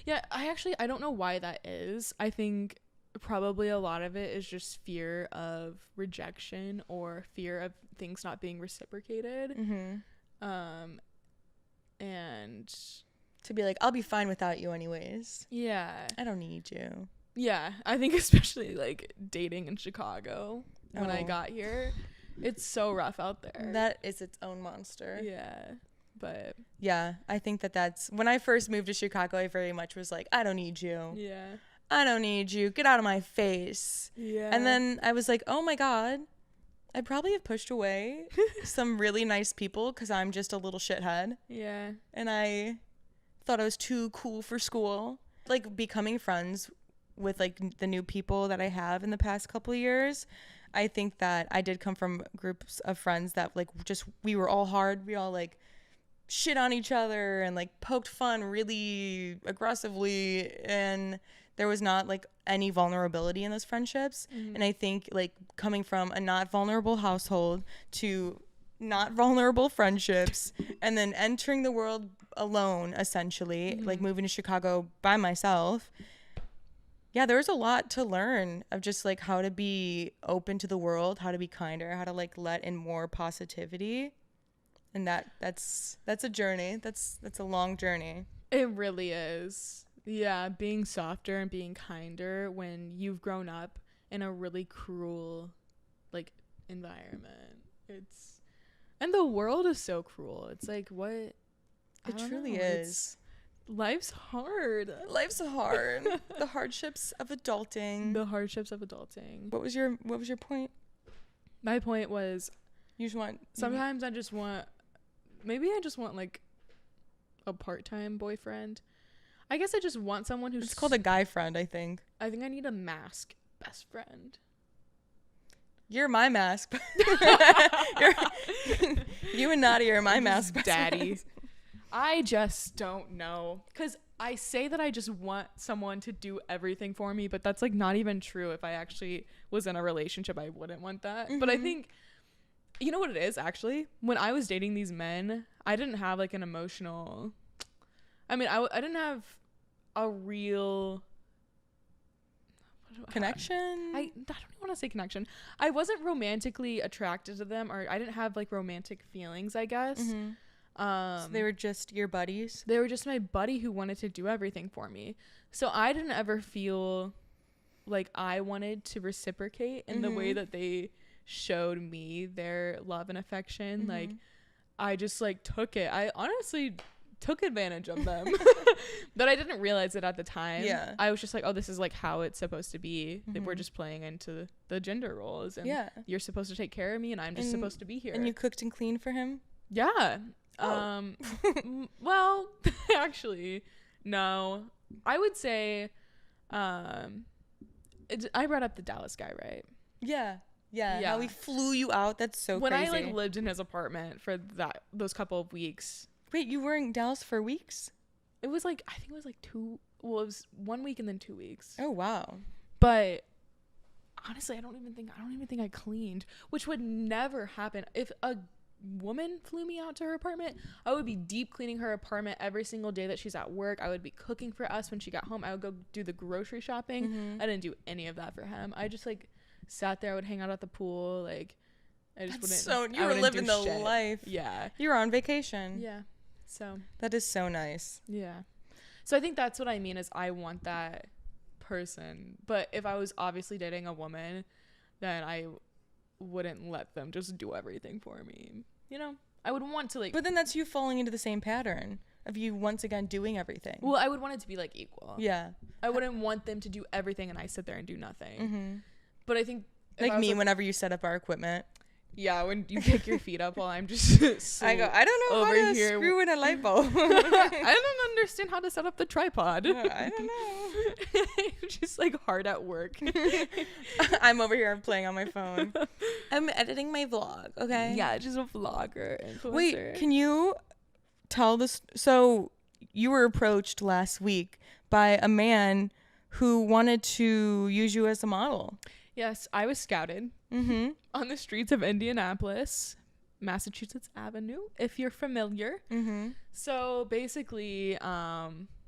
Yeah, I don't know why that is. I think probably a lot of it is just fear of rejection or fear of things not being reciprocated. And to be like, I'll be fine without you anyways. Yeah. I don't need you. Yeah, I think especially like dating in Chicago when I got here, it's so rough out there. That is its own monster. Yeah. But yeah, I think that's when I first moved to Chicago, I very much was like, I don't need you. Yeah. I don't need you. Get out of my face. Yeah. And then I was like, oh my God, I probably have pushed away some really nice people because I'm just a little shithead. Yeah. And I thought I was too cool for school. Like becoming friends with like the new people that I have in the past couple of years, I think that I did come from groups of friends that like just, we were all hard. We all like shit on each other and like poked fun really aggressively, and there was not like any vulnerability in those friendships. And I think like coming from a not vulnerable household to not vulnerable friendships, and then entering the world alone, essentially, like moving to Chicago by myself, yeah, there was a lot to learn of just like how to be open to the world, how to be kinder, how to like let in more positivity. And that's a journey. That's a long journey. It really is. Yeah, being softer and being kinder when you've grown up in a really cruel like environment. And the world is so cruel. It's like, what? It truly is. Life's hard. Life's hard. The hardships of adulting. What was your point? My point was, you just want, sometimes I just want like a part-time boyfriend. I guess I just want someone who's... It's called a guy friend, I think. I think I need a mask best friend. You're my mask. You and Nadia are my mask best daddy. friends. I just don't know. Because I say that I just want someone to do everything for me, but that's like not even true. If I actually was in a relationship, I wouldn't want that. But I think, you know what it is, actually? When I was dating these men, I didn't have like an emotional... I mean, I didn't have a real... Connection? I don't want to say connection. I wasn't romantically attracted to them, or I didn't have like romantic feelings, I guess. So they were just your buddies? They were just my buddy who wanted to do everything for me. So I didn't ever feel like I wanted to reciprocate in the way that they showed me their love and affection. Like, I just like took it. I honestly took advantage of them. But I didn't realize it at the time. Yeah. I was just like, oh, this is like how it's supposed to be. That we're just playing into the gender roles, and you're supposed to take care of me, and I'm just supposed to be here. And you cooked and cleaned for him? Yeah. Oh. Well, actually, no. I would say I brought up the Dallas guy, right? Yeah. How he flew you out. That's so when crazy. I like lived in his apartment for those couple of weeks. Wait, you were in Dallas for weeks? It was like, I think it was like it was 1 week and then 2 weeks. Oh, wow. But honestly, I don't even think I cleaned, which would never happen. If a woman flew me out to her apartment, I would be deep cleaning her apartment every single day that she's at work. I would be cooking for us when she got home. I would go do the grocery shopping. I didn't do any of that for him. I just like sat there. I would hang out at the pool. Like, I just wouldn't. So you were living the life. Yeah. You were on vacation. Yeah. So that is so nice. Yeah. So I think that's what I mean is I want that person. But if I was obviously dating a woman, then I wouldn't let them just do everything for me. You know, I would want to like... But then that's you falling into the same pattern of you once again doing everything. Well, I would want it to be like equal. Yeah. I wouldn't want them to do everything and I sit there and do nothing. But I think... Like me, whenever you set up our equipment. Yeah, when you pick your feet up while I'm just I don't know how to screw in a light bulb. I don't understand how to set up the tripod. I don't know. I'm just like hard at work. I'm over here playing on my phone. I'm editing my vlog, okay? Yeah, just a vlogger. Influencer. Wait, can you tell this? So you were approached last week by a man who wanted to use you as a model. Yes, I was scouted on the streets of Indianapolis, Massachusetts Avenue, if you're familiar. So basically,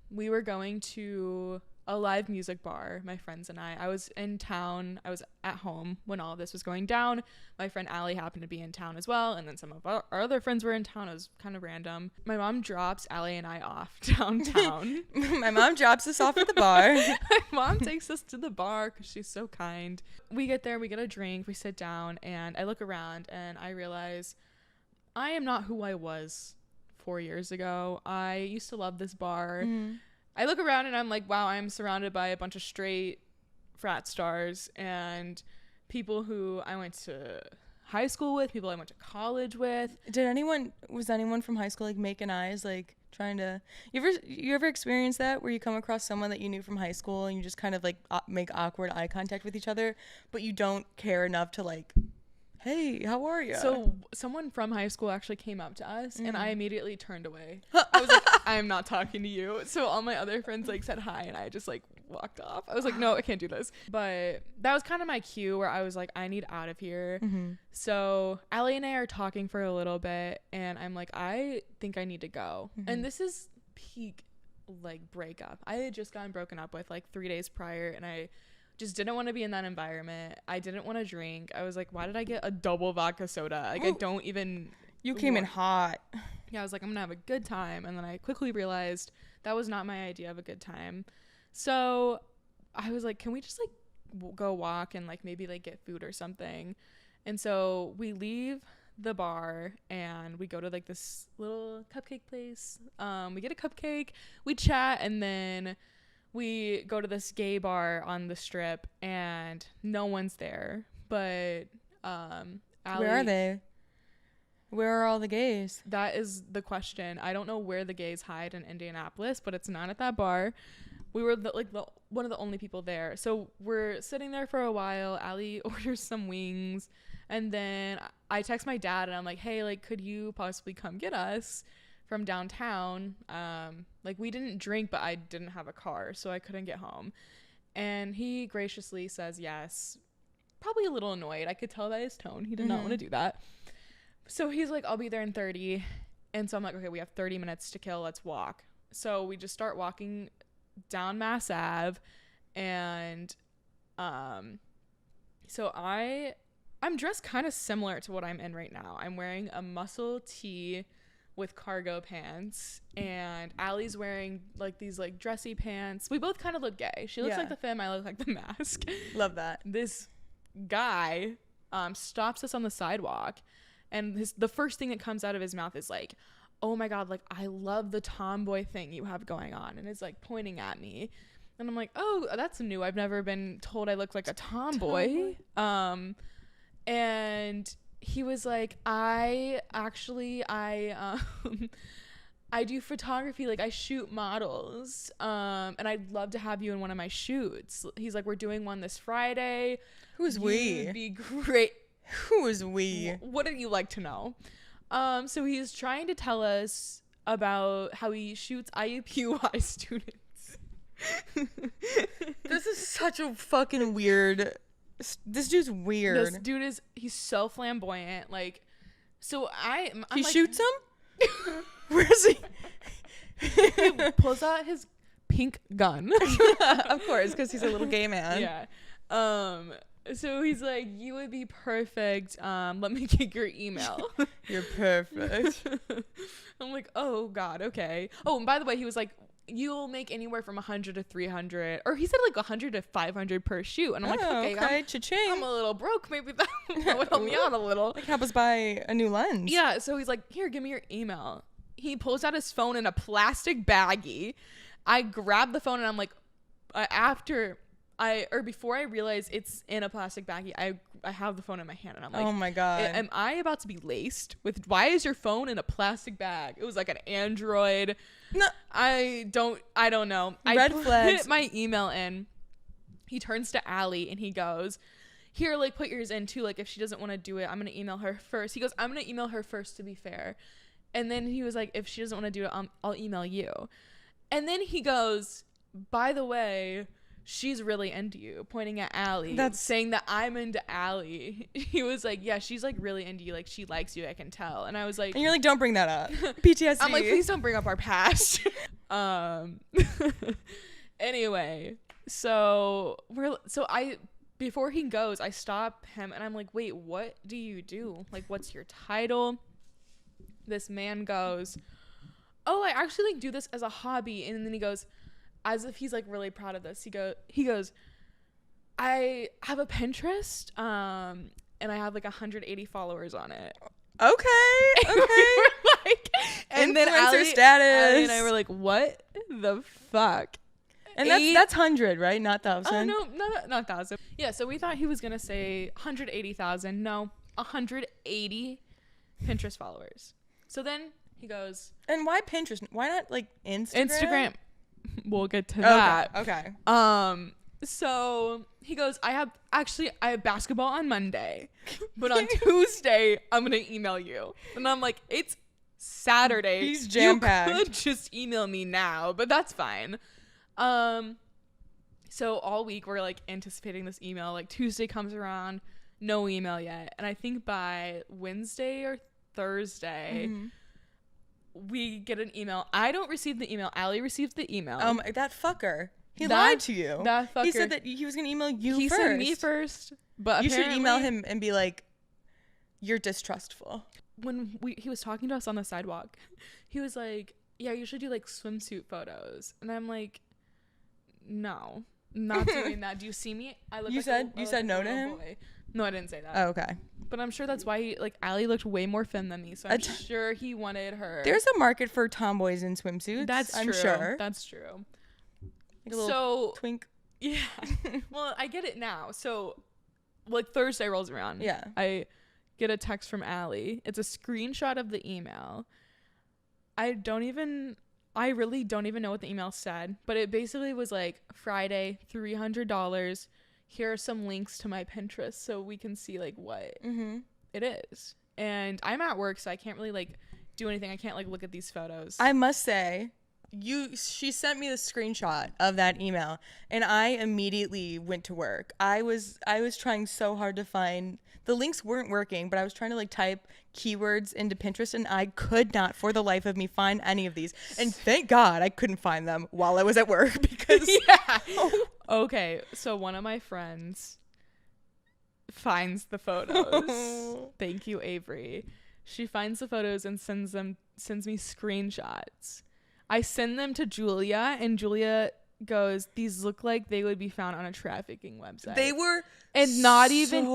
we were going to a live music bar, my friends and I. I was in town. I was at home when all of this was going down. My friend Allie happened to be in town as well, and then some of our other friends were in town. It was kind of random. My mom drops Allie and I off downtown. My mom drops us off at the bar. My mom takes us to the bar because she's so kind. We get there, we get a drink, we sit down, and I look around and I realize I am not who I was 4 years ago. I used to love this bar. I look around and I'm like, wow, I'm surrounded by a bunch of straight frat stars and people who I went to high school with, people I went to college with. Was anyone from high school like making eyes, like trying to, you ever experience that where you come across someone that you knew from high school and you just kind of like make awkward eye contact with each other, but you don't care enough to like, hey, how are you? So someone from high school actually came up to us and I immediately turned away. I was like, I'm not talking to you. So all my other friends like said hi and I just like walked off. I was like, no, I can't do this. But that was kind of my cue where I was like, I need out of here. So Allie and I are talking for a little bit and I'm like, I think I need to go. And this is peak like breakup. I had just gotten broken up with like 3 days prior and I just didn't want to be in that environment. I didn't want to drink. I was like, why did I get a double vodka soda? Like, I don't even... You came in hot. Yeah, I was like, I'm going to have a good time. And then I quickly realized that was not my idea of a good time. So I was like, can we just, like, go walk and, like, maybe, like, get food or something? And so we leave the bar and we go to, like, this little cupcake place. We get a cupcake. We chat and then... we go to this gay bar on the strip and no one's there, but Allie, where are they? Where are all the gays? That is the question. I don't know where the gays hide in Indianapolis, but it's not at that bar. We were one of the only people there. So we're sitting there for a while. Allie orders some wings. And then I text my dad and I'm like, hey, like, could you possibly come get us from downtown? Like, we didn't drink, but I didn't have a car, so I couldn't get home. And he graciously says yes. Probably a little annoyed. I could tell by his tone. He did not want to do that. So he's like, I'll be there in 30. And so I'm like, okay, we have 30 minutes to kill. Let's walk. So we just start walking down Mass Ave. And so I'm dressed kind of similar to what I'm in right now. I'm wearing a muscle tee with cargo pants, and Allie's wearing like these like dressy pants. We both kind of look gay. She looks like the femme, I look like the mask. Love that. This guy stops us on the sidewalk, and the first thing that comes out of his mouth is like, oh my god, like, I love the tomboy thing you have going on, and is like pointing at me. And I'm like, oh, that's new. I've never been told I look like a tomboy. And he was like, I do photography, like I shoot models, and I'd love to have you in one of my shoots. He's like, we're doing one this Friday. Who's we? You'd be great. Who is we? What would you like to know? So he's trying to tell us about how he shoots IUPUI students. This is such a fucking weird. This dude's weird. This dude he's so flamboyant. Like, so I'm he like, shoots him? Where is he? He pulls out his pink gun. Of course, because he's a little gay man. Yeah. So he's like, you would be perfect. Let me get your email. You're perfect. I'm like, oh God, okay. Oh, and by the way, he was like, you'll make anywhere from 100 to 300, or he said like 100 to 500 per shoot. And I'm like, okay, cha-ching. I'm a little broke. Maybe that would help me out a little. Like, help us buy a new lens. Yeah. So he's like, here, give me your email. He pulls out his phone in a plastic baggie. I grab the phone and I'm like, before I realize it's in a plastic baggie, I have the phone in my hand and I'm like, oh my God. Am I about to be laced with, why is your phone in a plastic bag? It was like an Android. No. I don't know. Red flags. Put my email in. He turns to Allie and he goes, here, like, put yours in too. Like, if she doesn't want to do it, I'm going to email her first. He goes, I'm going to email her first, to be fair. And then he was like, if she doesn't want to do it, I'll email you. And then he goes, by the way, she's really into you, pointing at Allie. That's saying that I'm into Allie. He was like, yeah, she's like really into you. Like, she likes you, I can tell. And I was like, and you're like, don't bring that up. PTSD. I'm like, please don't bring up our past. Anyway, before he goes, I stop him and I'm like, wait, what do you do? Like, what's your title? This man goes, oh, I actually like do this as a hobby. And then he goes, as if he's like really proud of this. He goes, I have a Pinterest, and I have like 180 followers on it. Okay. Like, and then influencer status. Allie and I were like, what the fuck? And that's 100, right? Not 1,000. Oh no, not 1,000. Yeah, so we thought he was gonna say 180,000. No, 180 Pinterest followers. So then he goes, and why Pinterest? Why not like Instagram? Instagram. We'll get to that. Okay. So he goes, I have basketball on Monday, but on Tuesday I'm gonna email you. And I'm like, it's Saturday. He's jam-packed. You could just email me now, but that's fine. So all week we're like anticipating this email. Like, Tuesday comes around, no email yet, and I think by Wednesday or Thursday. Mm-hmm. We get an email. I don't receive the email. Allie receives the email. That fucker. He lied to you. That fucker. He said that he was going to email you he first. He said me first. But you should email him and be like, you're distrustful. When he was talking to us on the sidewalk, he was like, yeah, you should do like swimsuit photos. And I'm like, no, not doing that. Do you see me? You said no to him? Boy. No, I didn't say that. Oh, okay. But I'm sure that's why Allie looked way more femme than me. So I'm sure he wanted her. There's a market for tomboys in swimsuits. I'm sure. That's true. Like a little twink. Yeah. Well, I get it now. So, like, Thursday rolls around. Yeah. I get a text from Allie. It's a screenshot of the email. I really don't even know what the email said, but it basically was like, Friday, $300. Here are some links to my Pinterest so we can see like what it is. And I'm at work, so I can't really like do anything. I can't like look at these photos. I must say, she sent me the screenshot of that email, and I immediately went to work. I was trying so hard to find, the links weren't working, but I was trying to like type keywords into Pinterest, and I could not for the life of me find any of these. And thank God I couldn't find them while I was at work, because Okay, so one of my friends finds the photos. Thank you, Avery. She finds the photos and sends me screenshots. I send them to Julia, and Julia goes, these look like they would be found on a trafficking website. They were, and not even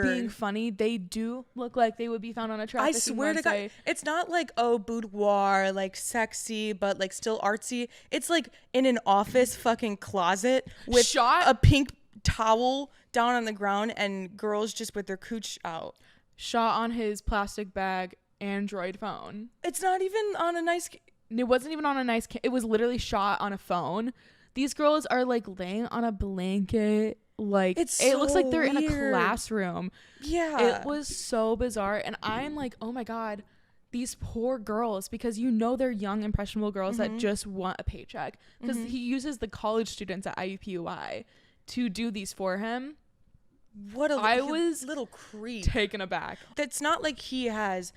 being funny, they do look like they would be found on a trafficking website. I swear to God, it's not like, oh, boudoir, like sexy, but like still artsy. It's like in an office fucking closet with a pink towel down on the ground and girls just with their cooch out. Shot on his plastic bag Android phone. It's not even on a nice... It wasn't even on a nice... it was literally shot on a phone. These girls are like laying on a blanket. Like, it looks like they're in a classroom. Yeah. It was so bizarre. And I'm like, oh my God, these poor girls, because you know they're young, impressionable girls that just want a paycheck. Because he uses the college students at IUPUI to do these for him. I was little creep. Taken aback. That's not like he has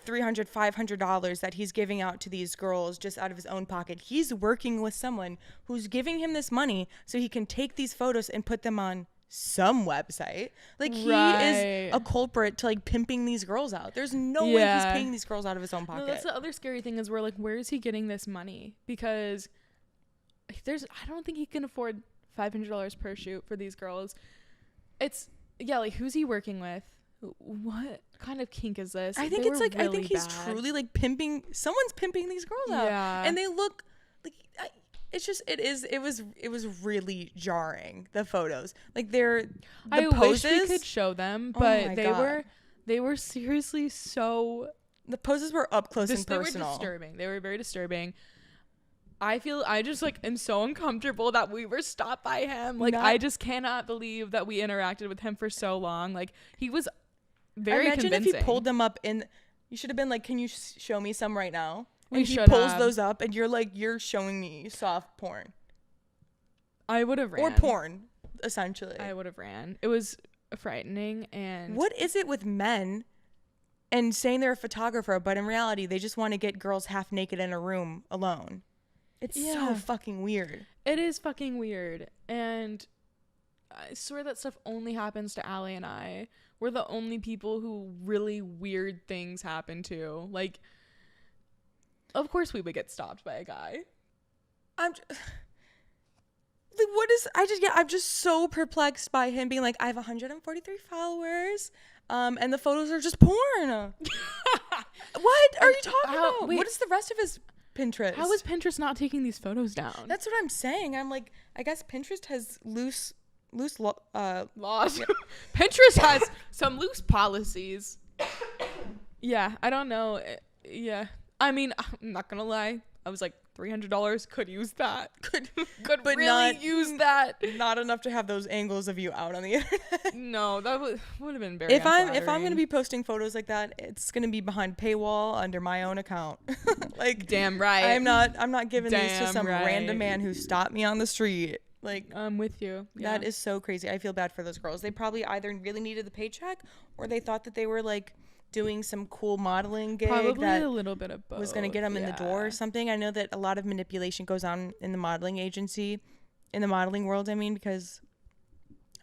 $300, $500 that he's giving out to these girls just out of his own pocket. He's working with someone who's giving him this money so he can take these photos and put them on some website. Like, he is a culprit to like pimping these girls out. There's no way he's paying these girls out of his own pocket. No, that's the other scary thing, is we're like, where is he getting this money? Because I don't think he can afford $500 per shoot for these girls. It's like, who's he working with? What kind of kink is this? I think it's like, really I think he's truly like pimping. Someone's pimping these girls out, and they look like it was really jarring. The photos, like I wish we could show them, but they were seriously so. The poses were up close and personal. They were disturbing. They were very disturbing. I just like am so uncomfortable that we were stopped by him. Like, I just cannot believe that we interacted with him for so long. Like, he was very convincing. Imagine if he pulled them up you should have been like, can you show me some right now? And he pulls those up and you're like, you're showing me soft porn. I would have ran. Or porn, essentially. I would have ran. It was frightening. And what is it with men and saying they're a photographer, but in reality they just want to get girls half naked in a room alone? It's so fucking weird. It is fucking weird. And I swear that stuff only happens to Allie and I. We're the only people who really weird things happen to. Like, of course we would get stopped by a guy. I'm just so perplexed by him being like, I have 143 followers. And the photos are just porn. What are you talking about? What is the rest of his Pinterest? How is Pinterest not taking these photos down? That's what I'm saying. I'm like, I guess Pinterest has loose laws. Pinterest has some loose policies. Yeah, I don't know. Yeah, I mean, I'm not gonna lie. I was like, $300 could use that. Could but really use that. Not enough to have those angles of you out on the internet. No, that would have been very. If I'm gonna be posting photos like that, it's gonna be behind paywall under my own account. Like, damn right. I'm not giving these to some random man who stopped me on the street. Like, I'm with you. Yeah. That is so crazy. I feel bad for those girls. They probably either really needed the paycheck or they thought that they were like doing some cool modeling gig. Probably that a little bit of both. Was going to get them in the door or something. I know that a lot of manipulation goes on in the modeling agency, in the modeling world. I mean, because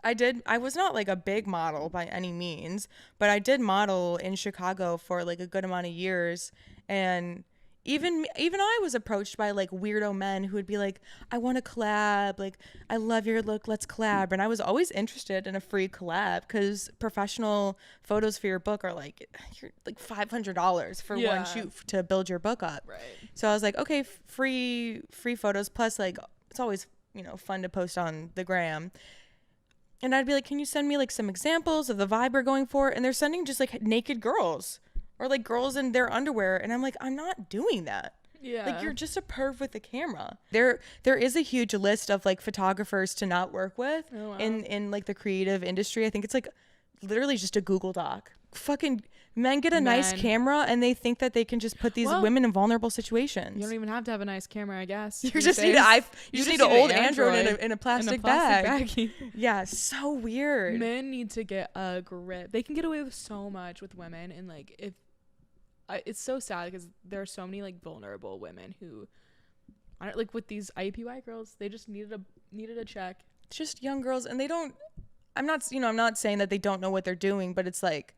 I was not like a big model by any means, but I did model in Chicago for like a good amount of years. And even I was approached by like weirdo men who would be like, I want to collab, like, I love your look, let's collab. And I was always interested in a free collab because professional photos for your book are like, you're like $500 for one shoot to build your book up. Right. So I was like, okay, free photos, plus like it's always, fun to post on the gram. And I'd be like, can you send me like some examples of the vibe we're going for? And they're sending just like naked girls or like girls in their underwear. And I'm like, I'm not doing that. Yeah. Like, you're just a perv with a camera. There is a huge list of like photographers to not work with in like the creative industry. I think it's like literally just a Google Doc. Fucking men get a nice camera and they think that they can just put these women in vulnerable situations. You don't even have to have a nice camera, I guess. You just need an old Android in a plastic bag. Yeah, so weird. Men need to get a grip. They can get away with so much with women, and like if it's so sad because there are so many like vulnerable women who aren't like with these IUPUI girls. They just needed a check. It's just young girls, and they don't. I'm not saying that they don't know what they're doing, but it's like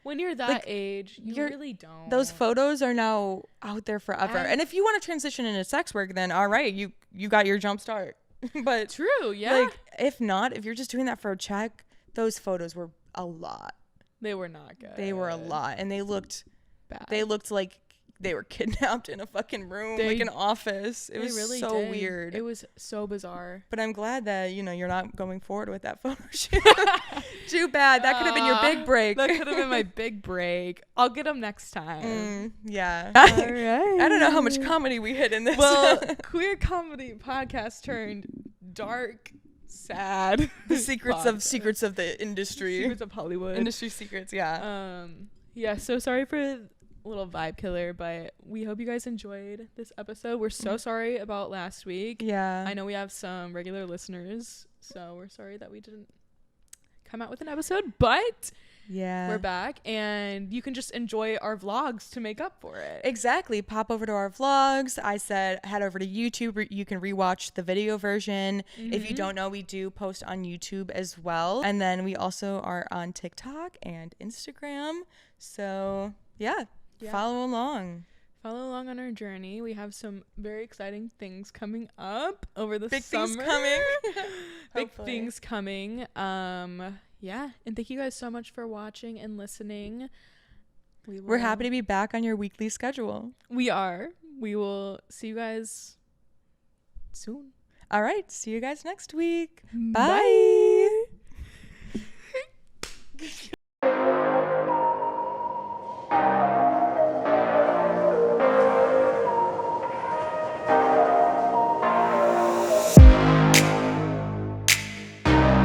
when you're that age, you really don't. Those photos are now out there forever. And if you want to transition into sex work, then all right, you got your jump start. But true, yeah. Like if not, if you're just doing that for a check, those photos were a lot. They were not good. They were a lot, and they looked bad. They looked like they were kidnapped in a fucking room, like an office. It was really so weird. It was so bizarre. But I'm glad that, you're not going forward with that photo shoot. Too bad. That could have been your big break. That could have been my big break. I'll get them next time. Yeah. All right. I don't know how much comedy we hit in this. Well, queer comedy podcast turned dark, sad. The secrets of the industry. Secrets of Hollywood. Industry secrets, yeah. Yeah, so sorry for little vibe killer, but we hope you guys enjoyed this episode. We're so sorry about last week. Yeah, I know we have some regular listeners, so we're sorry that we didn't come out with an episode, but yeah, we're back, and you can just enjoy our vlogs to make up for it. Exactly. Pop over to our vlogs. I said head over to YouTube. You can rewatch the video version. If you don't know, we do post on YouTube as well, and then we also are on TikTok and Instagram. So yeah. Follow along on our journey. We have some very exciting things coming up over the big summer. Things coming. Big things coming. Yeah, and thank you guys so much for watching and listening. We're happy to be back on your weekly schedule. We are. We will see you guys soon. All right, see you guys next week. Bye.